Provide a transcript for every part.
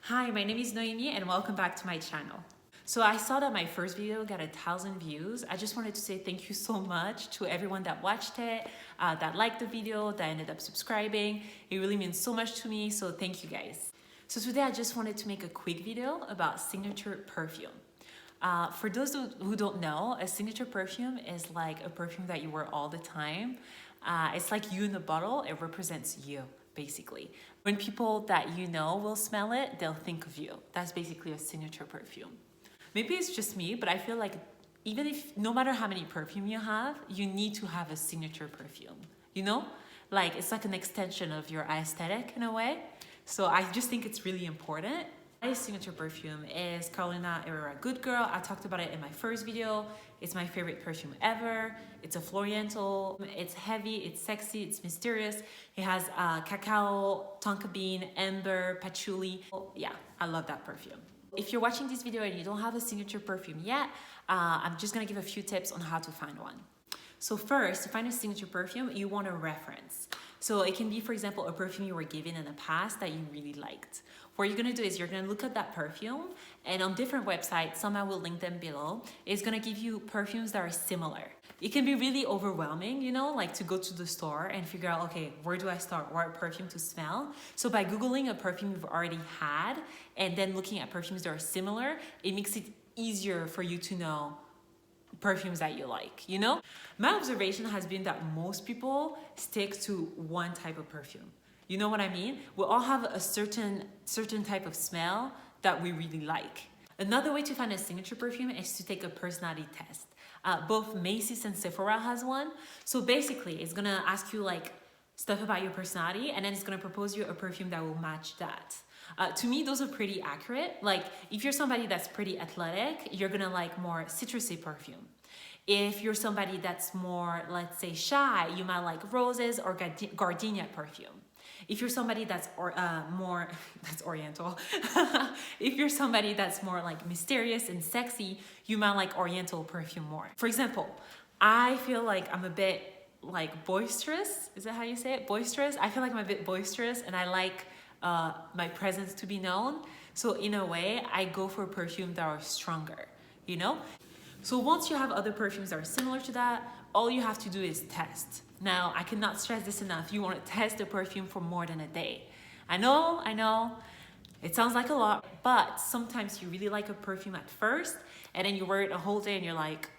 Hi, my name is Noemi and welcome back to my channel. So I saw that my first video got 1,000 views. I just wanted to say thank you so much to everyone that watched it, that liked the video, that ended up subscribing. It really means so much to me, so thank you guys. So today I just wanted to make a quick video about signature perfume. For those who don't know, a signature perfume is like a perfume that you wear all the time. It's like you in the bottle, it represents you, basically. When people that you know will smell it, they'll think of you. That's basically a signature perfume. Maybe it's just me, but I feel like even if, no matter how many perfume you have, you need to have a signature perfume, you know? Like, it's like an extension of your aesthetic in a way. So I just think it's really important. My signature perfume is Carolina Herrera Good Girl. I talked about it in my first video. It's my favorite perfume ever. It's a Floriental. It's heavy, it's sexy, it's mysterious. It has cacao, tonka bean, amber, patchouli. Yeah, I love that perfume. If you're watching this video and you don't have a signature perfume yet, I'm just gonna give a few tips on how to find one. So first, to find a signature perfume, you want a reference. So it can be, for example, a perfume you were given in the past that you really liked. What you're gonna do is you're gonna look at that perfume, and on different websites, some I will link them below, it's gonna give you perfumes that are similar. It can be really overwhelming, you know, like to go to the store and figure out, okay, where do I start? What perfume to smell? So by Googling a perfume you've already had and then looking at perfumes that are similar, it makes it easier for you to know perfumes that you like, you know? My observation has been that most people stick to one type of perfume. You know what I mean? We all have a certain type of smell that we really like. Another way to find a signature perfume is to take a personality test. Both Macy's and Sephora has one. So basically, it's gonna ask you like stuff about your personality, and then it's gonna propose you a perfume that will match that. To me, those are pretty accurate. Like, if you're somebody that's pretty athletic, you're gonna like more citrusy perfume. If you're somebody that's more, let's say, shy, you might like roses or gardenia perfume. If you're somebody that's that's oriental. If you're somebody that's more like mysterious and sexy, you might like oriental perfume more. For example, I feel like I'm a bit like boisterous. Is that how you say it? Boisterous? I feel like I'm a bit boisterous and I like my presence to be known. So in a way, I go for perfume that are stronger, you know? So once you have other perfumes that are similar to that, all you have to do is test. Now, I cannot stress this enough. You want to test the perfume for more than a day. I know, it sounds like a lot, but sometimes you really like a perfume at first, and then you wear it a whole day and you're like,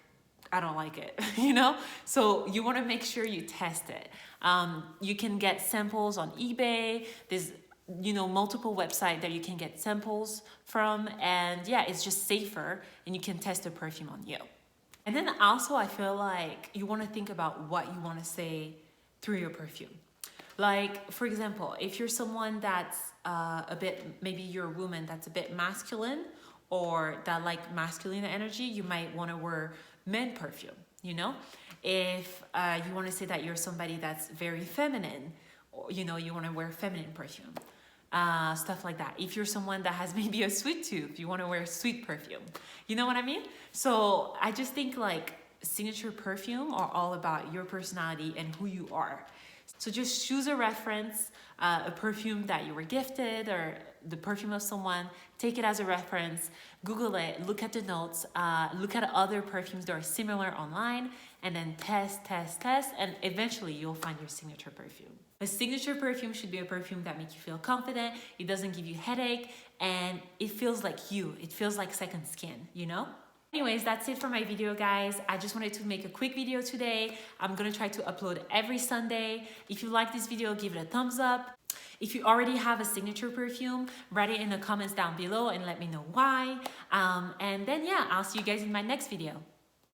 I don't like it, you know? So you want to make sure you test it. You can get samples on eBay. There's multiple websites that you can get samples from, and yeah, it's just safer and you can test the perfume on you. And then also I feel like you want to think about what you want to say through your perfume. Like, for example, if you're someone that's maybe you're a woman that's a bit masculine or that like masculine energy, you might want to wear men perfume, you know? If you want to say that you're somebody that's very feminine, you want to wear feminine perfume. Stuff like that. If you're someone that has maybe a sweet tooth, you want to wear sweet perfume. You know what I mean? So I just think like signature perfume are all about your personality and who you are. So just choose a reference, a perfume that you were gifted or the perfume of someone, take it as a reference, Google it, look at the notes, look at other perfumes that are similar online, and then test, and eventually you'll find your signature perfume. A signature perfume should be a perfume that makes you feel confident, it doesn't give you headache, and it feels like you. It feels like second skin, you know? Anyways, that's it for my video, guys. I just wanted to make a quick video today. I'm gonna try to upload every Sunday. If you like this video, give it a thumbs up. If you already have a signature perfume, write it in the comments down below and let me know why. And then yeah, I'll see you guys in my next video.